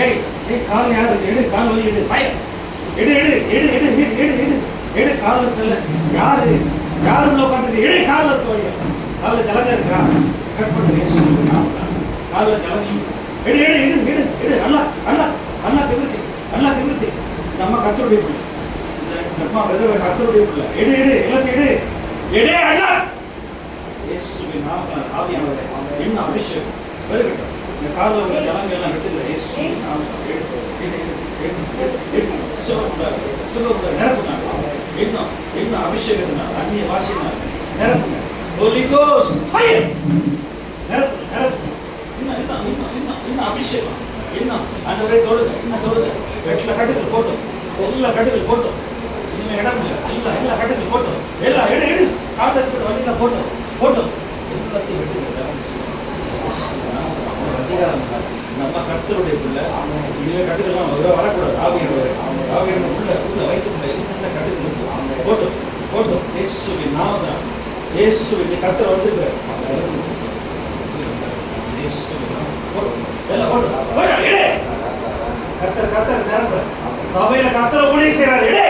ஏய் ஏய் கால் யாரு எடு, கால் வலி எடு, பயம் எடு எடு எடு எடு எடு எடு எடு எடு கால் இருக்குல்ல, யாரு யாரு உள்ள உட்காந்துருக்கு, எடு காலில் இருக்க வழியா, காலில் ஜலங்க இருக்கா, கட் பண்ணு, காலில் ஜலங்க எடு எடு எடு எடு எடு, அல்லா அல்லா அல்லா திமிர்த்தி, அல்லா திமிர்த்தி. இந்த அம்மா கத்தருடைய பிள்ளை, இந்த அம்மா பிரதர் கத்தருடைய பிள்ளை, எடு எடு எல்லாத்தையும் எடு எடு, அல்லா இயேசுவின் நாமத்தில் ஆவியானவரே என்ன அபிஷேகம் வருகட்டும். இந்த காலில் உள்ள ஜலங்க எல்லாம் விட்டுல இயேசுவின் நாமத்தில் எடு எடு எடு எடு சுகமுண்டாரு சுகமுண்டாரு நிரப்புங்க. இன்னும் இன்னும் அபிஷேகத்தினால் அந்நிய பாஷையினால் நிரப்புங்க. Holy Ghost fire நிரப்பு நிரப்பு. இன்னும் இன்னும் இன்னும் இன்னும் இன்னும் அபிஷேகம் இன்னும் ஆண்டவரே தொடுங்க, இன்னும் தொடுங்க. வெட்டில கட்டுகள் போட்டோம், எல்லா கட்டுகள் போட்டோம், இனிமே இடம் இல்லை, எல்லா எல்லா கட்டுகள் போட்டோம், எல்லா எடு எடு காசு இருக்கிற வழியில் போட்டோம் போட்டோம். எல்லாத்தையும் வெட்டுங்க. அதிகாரம் நம்ம கர்த்தருடைய பிள்ளை, இனிமே கட்டுகள்லாம் வரக்கூடாது. ஆவியானவர் ஆவியானவர் உள்ள உள்ள வைத்துக்கொள்ள எல்லா கட்டுகள் போட்டோம் போட்டோம். இயேசுவின் நாமத்தில் இயேசுவின் கர்த்தர் வந்திருக்கிறார். கர்த்தர் கர்த்தர் நிரம்ப சபையில கர்த்தர் ஊழியம் செய்றார். எடு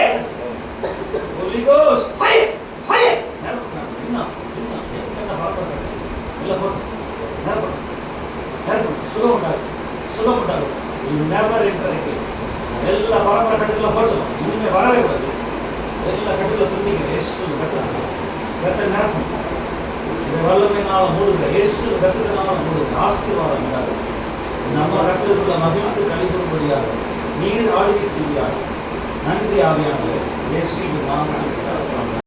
Holy Ghost fire fire நிரம்ப. இன்னும் இன்னும் என்ன பார்க்கணும் எல்லாம் போட்டு நிரம்ப நிரம்ப. சுகம் உண்டாகும் சுகம் உண்டாகும். நெவர் இன்டர்க்கு எல்லா பரம்பரை கட்டுக்கெல்லாம் போட்டோம், இனிமே வரவே கூடாது. எல்லா கட்டுக்கெல்லாம் துண்டிங்க. இயேசு கர்த்தர் கர்த்தர் நிரம்ப. இந்த வல்லமையினால மூடுங்க, இயேசு கர்த்தத்தினால மூடுங்க. ஆசீர்வாதம் உண்டாகும். நம்ம கர்த்தருக்குள்ள மகிழ்ந்து கழிக்கும்படியாக நீர் ஆளுகை செய்யார். நன்றி ஆவியானவரே, இயேசுவின் நாமத்தில்